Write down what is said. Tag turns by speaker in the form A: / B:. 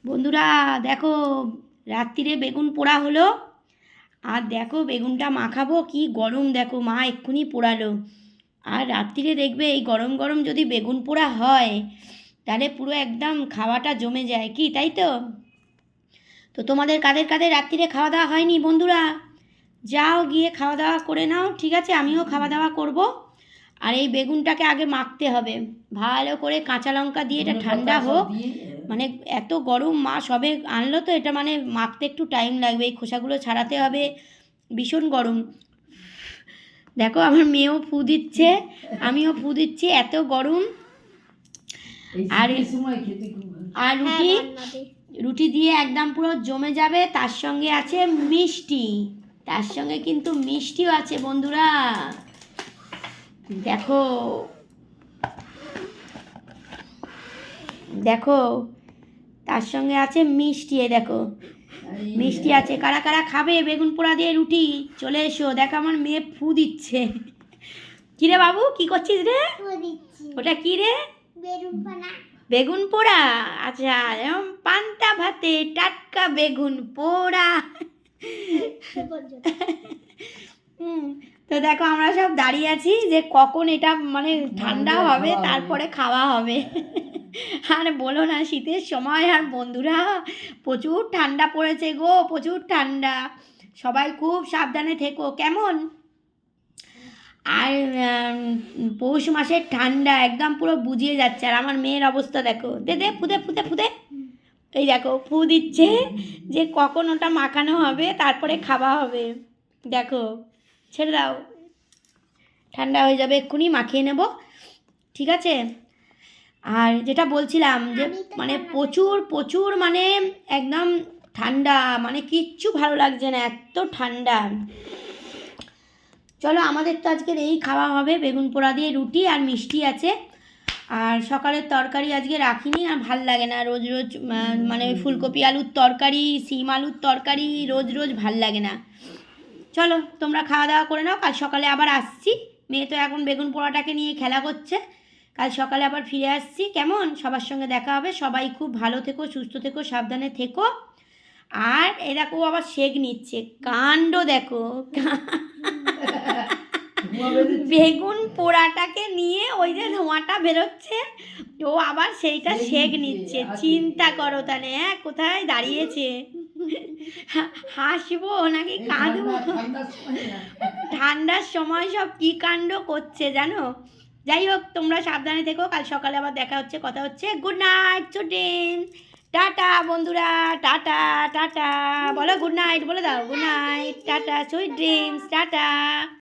A: বন্ধুরা দেখো, রাত্রিরে বেগুন পোড়া হলো। আর দেখো বেগুনটা মাখাবো, কি গরম দেখো, মা এক্ষুনি পোড়ালো। আর রাত্রিরে দেখবে এই গরম গরম যদি বেগুন পোড়া হয় তাহলে পুরো একদম খাওয়াটা জমে যায়, কি তাই তো? তো তোমাদের কাদের কাদের রাত্রিরে খাওয়া দাওয়া হয়নি বন্ধুরা? যাও গিয়ে খাওয়া দাওয়া করে নাও, ঠিক আছে? আমিও খাওয়া দাওয়া করব। আর এই বেগুনটাকে আগে মাখতে হবে ভালো করে, কাঁচা লঙ্কা দিয়ে। এটা ঠান্ডা হোক, মানে এত গরম, মা সবে আনলো তো, এটা মানে মাখতে একটু টাইম লাগবে, এই খোসাগুলো ছাড়াতে হবে, ভীষণ গরম। দেখো আমার মেয়েও ফু দিচ্ছে, আমিও ফু দিচ্ছি, এত গরম। আর আর রুটি, রুটি দিয়ে একদম পুরো জমে যাবে। তার সঙ্গে আছে মিষ্টি, তার সঙ্গে কিন্তু মিষ্টিও আছে বন্ধুরা। দেখো দেখো, তার সঙ্গে আছে মিষ্টি, দেখো মিষ্টি আছে। কারা কারা খাবে বেগুন পোড়া দিয়ে রুটি? চলে এসো। দেখো আমার মেয়ে ফু দিচ্ছে। কিরে বাবু, কি করছিস রে? ওটা কি রে? বেগুন পোড়া? আচ্ছা, পান্তা ভাতে টাটকা বেগুন পোড়া। তো দেখো আমরা সব দাঁড়িয়ে আছি যে কখন এটা মানে ঠান্ডা হবে, তারপরে খাওয়া হবে। আর বলো না, শীতের সময় আর বন্ধুরা প্রচুর ঠান্ডা পড়েছে গো, প্রচুর ঠান্ডা। সবাই খুব সাবধানে থেকো, কেমন? আর পৌষ মাসের ঠান্ডা একদম পুরো বুঝিয়ে যাচ্ছে। আর আমার মেয়ের অবস্থা দেখো, দে দে ফুদে ফুদে ফুদে, এই দেখো ফু দিচ্ছে যে কখন ওটা মাখানো হবে, তারপরে খাওয়া হবে। দেখো, ছেড়ে দাও, ঠান্ডা হয়ে যাবে, এক্ষুনি মাখিয়ে নেব, ঠিক আছে? আর যেটা বলছিলাম যে মানে প্রচুর প্রচুর মানে একদম ঠান্ডা, মানে কিচ্ছু ভালো লাগছে না, এত ঠান্ডা। চলো, আমাদের তো আজকের এই খাওয়া হবে, বেগুন পোড়া দিয়ে রুটি আর মিষ্টি আছে। আর সকালের তরকারি আজকে রাখিনি, আর ভাল লাগে না রোজ রোজ, মানে ওই ফুলকপি আলুর তরকারি, সিম আলুর তরকারি রোজ রোজ ভাল লাগে না। চলো তোমরা খাওয়া দাওয়া করে নাও, কাল সকালে আবার আসছি। মেয়ে তো এখন বেগুন পোড়াটাকে নিয়ে খেলা করছে, কাল সকালে আবার ফিরে আসছি, কেমন? সবার সঙ্গে দেখা হবে। সবাই খুব ভালো থেকো, সুস্থ থেকো, সাবধানে থেকো। আর এরকম আবার শেক নিচ্ছে, কাণ্ড দেখো। বেগুন পোড়াটাকে নিয়ে ওই যে ধোঁয়াটা বেরোচ্ছে, ও আবার সেইটা শেক নিচ্ছে। চিন্তা করো তাহলে, হ্যাঁ, কোথায় দাঁড়িয়েছে। হাসবো নাকি কাঁদবো? ঠান্ডার সময় সব কী কাণ্ড করছে জানো। যাই হোক, তোমরা সাবধানে থেকো, কাল সকালে আবার দেখা হচ্ছে, কথা হচ্ছে। গুড নাইট চুটিন, টাটা বন্ধুরা, টাটা টাটা বলো, গুড নাইট বলে দাও, good night, tata, sweet dreams, tata.